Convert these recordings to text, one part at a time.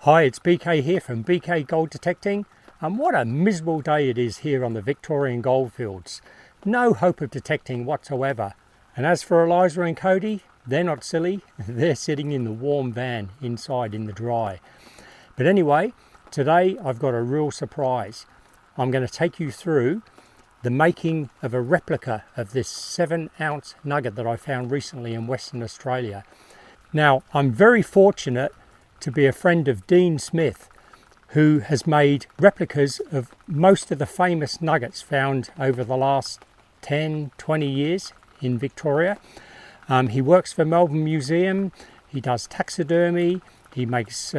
Hi, it's BK here from BK Gold Detecting, and what a miserable day it is here on the Victorian goldfields. No hope of detecting whatsoever. And as for Eliza and Cody, they're not silly. They're sitting in the warm van inside in the dry. But anyway, today I've got a real surprise. I'm going to take you through the making of a replica of this 7-ounce nugget that I found recently in Western Australia. Now, I'm very fortunate to be a friend of Dean Smith, who has made replicas of most of the famous nuggets found over the last 10-20 years in Victoria. He works for Melbourne Museum, he does taxidermy, he makes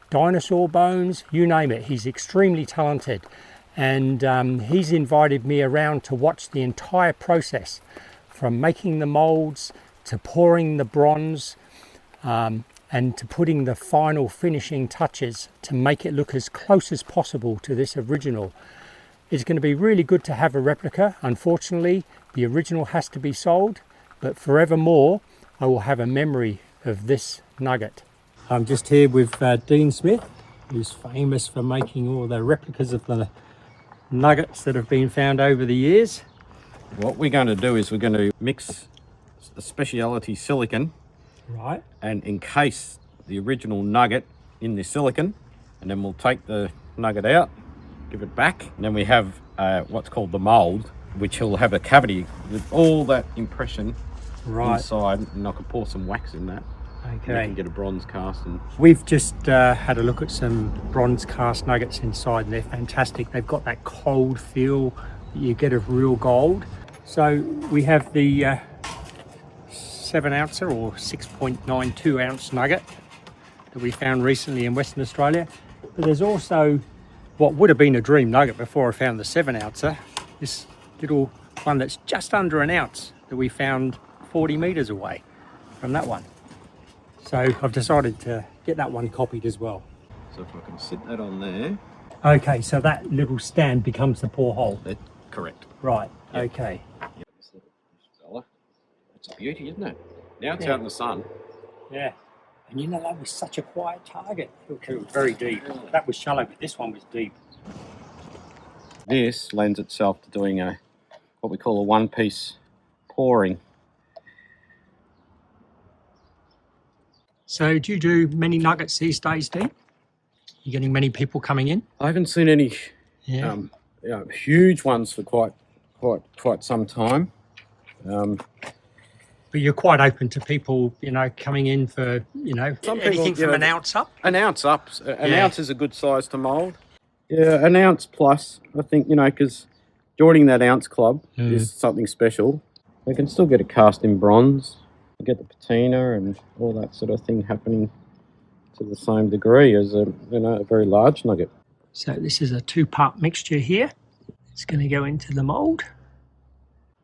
dinosaur bones, you name it. He's extremely talented, and he's invited me around to watch the entire process from making the molds to pouring the bronze and to putting the final finishing touches to make it look as close as possible to this original. It's going to be really good to have a replica. Unfortunately, the original has to be sold, but forevermore I will have a memory of this nugget. I'm just here with Dean Smith, who's famous for making all the replicas of the nuggets that have been found over the years. What we're going to do is we're going to mix a speciality silicon, Right. and encase the original nugget in the silicon, and then we'll take the nugget out, give it back, and then we have what's called the mold, which will have a cavity with all that impression inside, and I can pour some wax in that. Okay. And you can get a bronze cast. And we've just had a look at some bronze cast nuggets inside, and they're fantastic. They've got that cold feel that you get of real gold. So we have the 7-ouncer or 6.92 ounce nugget that we found recently in Western Australia. But there's also what would have been a dream nugget before I found the 7-ouncer, this little one that's just under an ounce that we found 40 meters away from that one. So I've decided to get that one copied as well. so if I can sit that on there. Okay, so that little stand becomes the pour hole. That's correct. Right, Yep. okay. Yep. Fella. It's a beauty, isn't it? Now it's out in the sun. Yeah. And you know, that was such a quiet target. It was very deep. That was shallow, but this one was deep. This lends itself to doing what we call a one-piece pouring. So do you do many nuggets these days, Dean? You getting many people coming in? I haven't seen any huge ones for quite some time. But you're quite open to people, coming in for, Some anything people, from an ounce up? An ounce up. An ounce is a good size to mould. Yeah, an ounce plus. I think, because joining that ounce club is something special. We can still get a cast in bronze, get the patina and all that sort of thing happening to the same degree as a very large nugget. So this is a 2-part mixture here. It's going to go into the mould.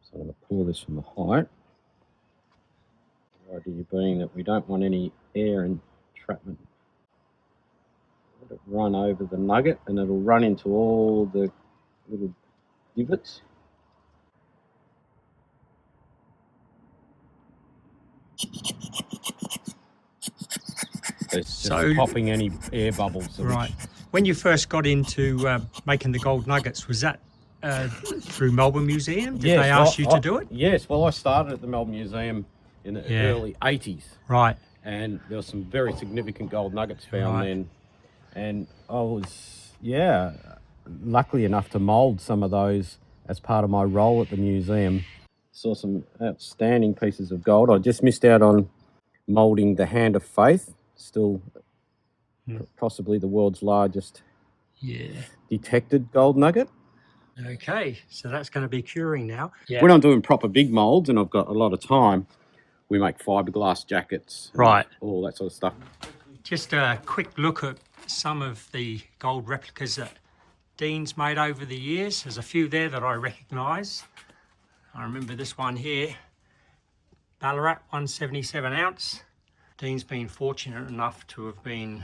So I'm going to pour this from the height. The idea being that we don't want any air entrapment. Let it run over the nugget, and it'll run into all the little divots. It's just popping any air bubbles. Right. When you first got into making the gold nuggets, was that through Melbourne Museum? Did they ask you to do it? Yes. Well, I started at the Melbourne Museum in the early 80s. Right. And there were some very significant gold nuggets found then. And I was, lucky enough to mould some of those as part of my role at the museum. Saw some outstanding pieces of gold. I just missed out on moulding the Hand of Faith, still possibly the world's largest detected gold nugget. Okay, so that's going to be curing now. Yeah. When I'm doing proper big moulds and I've got a lot of time, we make fiberglass jackets, all that sort of stuff. Just a quick look at some of the gold replicas that Dean's made over the years. There's a few there that I recognise. I remember this one here, Ballarat 177 ounce. Dean's been fortunate enough to have been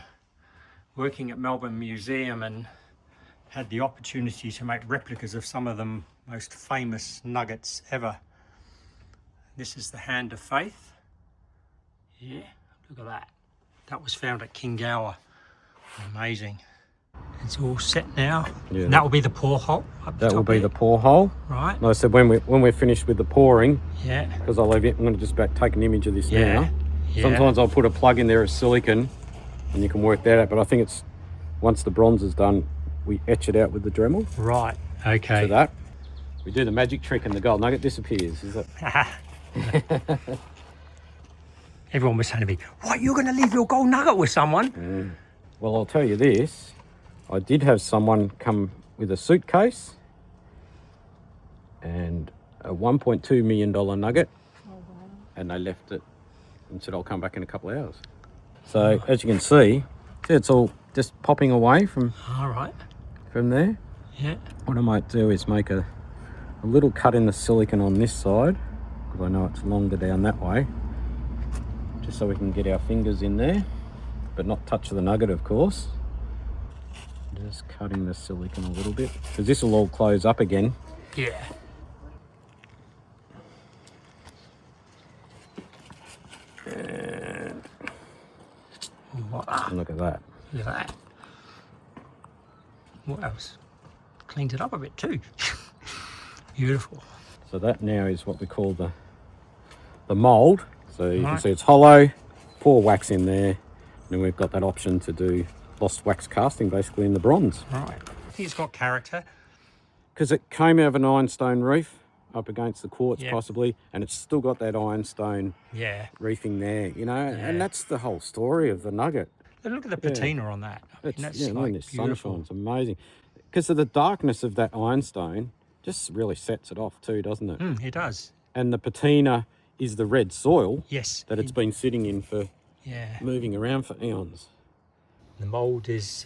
working at Melbourne Museum and had the opportunity to make replicas of some of the most famous nuggets ever. This is the Hand of Faith. Yeah, look at that. That was found at Kingower. Amazing. It's all set now. Yeah, And that will be the pour hole up the that top will be there. the pour hole. Right. Like I said, when we're finished with the pouring, Yeah. because I'm going to just about take an image of this Yeah. now. Yeah. Sometimes I'll put a plug in there of silicon, and you can work that out. But I think it's once the bronze is done, we etch it out with the Dremel. Right. Okay. So that we do the magic trick, and the gold nugget disappears. Is it? Everyone was saying to me, "What? You're going to leave your gold nugget with someone?" Well, I'll tell you this. I did have someone come with a suitcase and a $1.2 million nugget, and they left it and said, I'll come back in a couple of hours. So as you can see, it's all just popping away from All right. there. Yeah. What I might do is make a little cut in the silicon on this side, because I know it's longer down that way, just so we can get our fingers in there, but not touch the nugget, of course. Just cutting the silicon a little bit, because this will all close up again. Yeah. And Wow. look at that. Look at that. What else? Cleaned it up a bit too. Beautiful. So that now is what we call the mould. So you can Right. see it's hollow, pour wax in there, and we've got that option to do lost wax casting basically in the bronze. Right. I think it's got character. Because it came out of an ironstone reef up against the quartz Yep. possibly, and it's still got that ironstone Yeah. reefing there, you know, Yeah. and that's the whole story of the nugget. But look at the patina on that. I mean, It's, that's yeah, like this beautiful. sunshine's amazing. Because of the darkness of that ironstone, just really sets it off too, doesn't it? It does. And the patina is the red soil Yes. that it's been sitting in for Yeah. moving around for eons. The mould is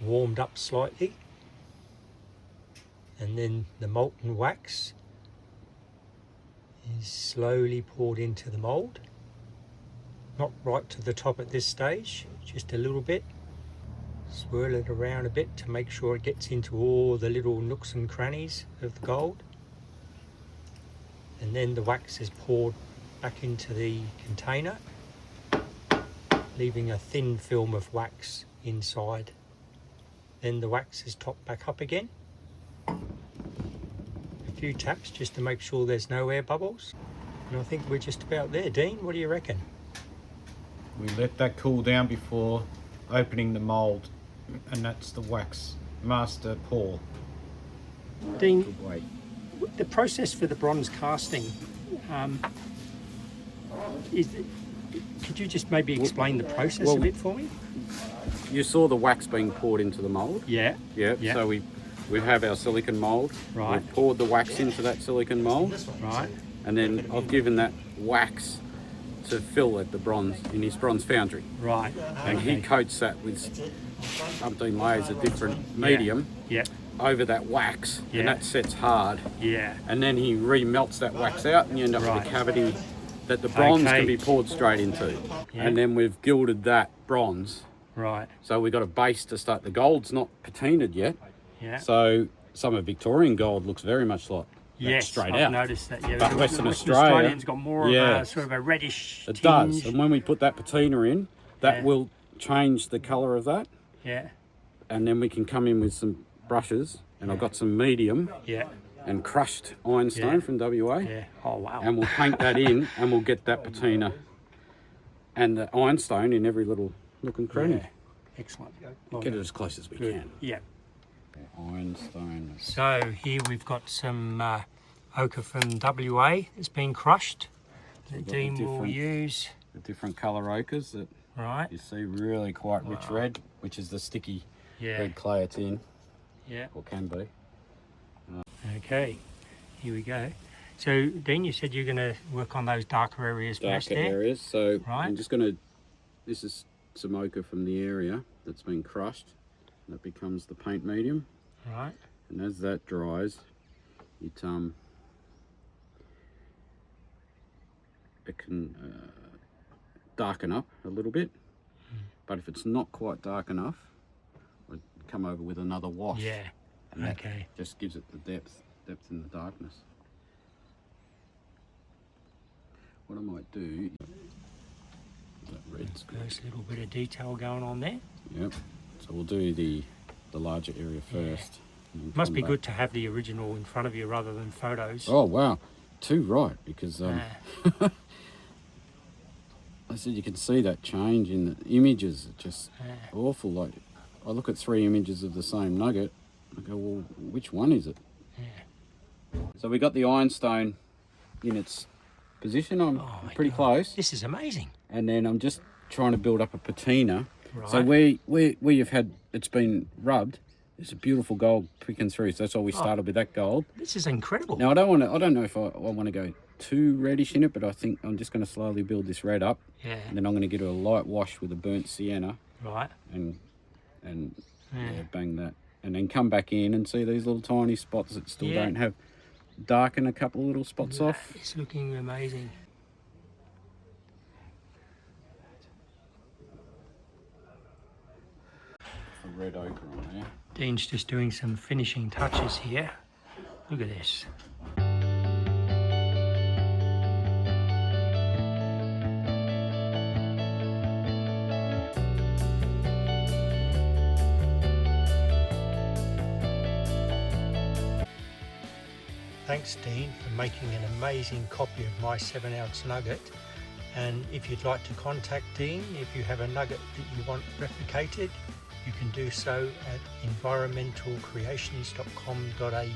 warmed up slightly. And then the molten wax is slowly poured into the mould. Not right to the top at this stage, just a little bit. Swirl it around a bit to make sure it gets into all the little nooks and crannies of the gold. And then the wax is poured back into the container, leaving a thin film of wax inside. Then the wax is topped back up again. A few taps just to make sure there's no air bubbles. And I think we're just about there. Dean, what do you reckon? We let that cool down before opening the mould, and that's the wax master pour. Dean, the process for the bronze casting, could you just maybe explain the process a bit for me? You saw the wax being poured into the mould? Yeah. Yeah. Yeah. So we have our silicon mould. Right. We've poured the wax into that silicon mould. Right. And then I've given that wax to Phil at the bronze, in his bronze foundry. Right. And he coats that with umpteen layers of different medium Yeah. over that wax, Yeah. and that sets hard. Yeah. And then he remelts that wax out, and you end up Right. with a cavity that the bronze Okay. can be poured straight into. Yeah. And then we've gilded that bronze. Right. So we've got a base to start. The gold's not patinaed yet. Yeah. So some of Victorian gold looks very much like that Yes, straight I've out. noticed that. Yeah, But the Western Western Australia- Australian's got more of Yeah. a sort of a reddish It tinge. does. And when we put that patina in, that Yeah. will change the colour of that. Yeah. And then we can come in with some brushes. And I've got some medium Yeah. and crushed ironstone Yeah. from WA. Yeah. Oh wow. And we'll paint that in, and we'll get that patina and the ironstone in every little nook and cranny. Yeah. Excellent. Well Get it done. as close as we Good. can. Yeah. Ironstone. So here we've got some ochre from WA that's been crushed that the Dean will different- use. The different colour ochres that Right. you see, really quite rich red, which is the sticky Yeah. red clay it's in, Yeah. or can be. Okay. Here we go. So Dean, you said you're going to work on those darker areas first Darker there. areas. So Right. I'm just going to, this is some ochre from the area that's been crushed. That becomes the paint medium. Right. And as that dries, it can darken up a little bit. But if it's not quite dark enough, I'd come over with another wash. Yeah. And that Okay. just gives it the depth in the darkness. What I might do, that red That's good. There's a little bit of detail going on there. Yep. So we'll do the larger area first. and then Must come be back. good to have the original in front of you rather than photos. Oh wow, too right, because I said you can see that change in the images. It's just awful. Like I look at 3 images of the same nugget, I go, well, which one is it? So we got the ironstone in its position. I'm pretty close. This is amazing. And then I'm just trying to build up a patina. Right. So where you've had it's been rubbed, there's a beautiful gold pricking through. So that's why we started with that gold. This is incredible. Now I don't know if I want to go too reddish in it, but I think I'm just going to slowly build this red up. Yeah. And then I'm going to give it a light wash with a burnt sienna. Right. And bang that. And then come back in and see these little tiny spots that still don't have darken a couple of little spots off. It's looking amazing. A red ochre on there. Dean's just doing some finishing touches here. Look at this. Thanks, Dean, for making an amazing copy of my 7-ounce nugget. And if you'd like to contact Dean, if you have a nugget that you want replicated, you can do so at environmentalcreations.com.au.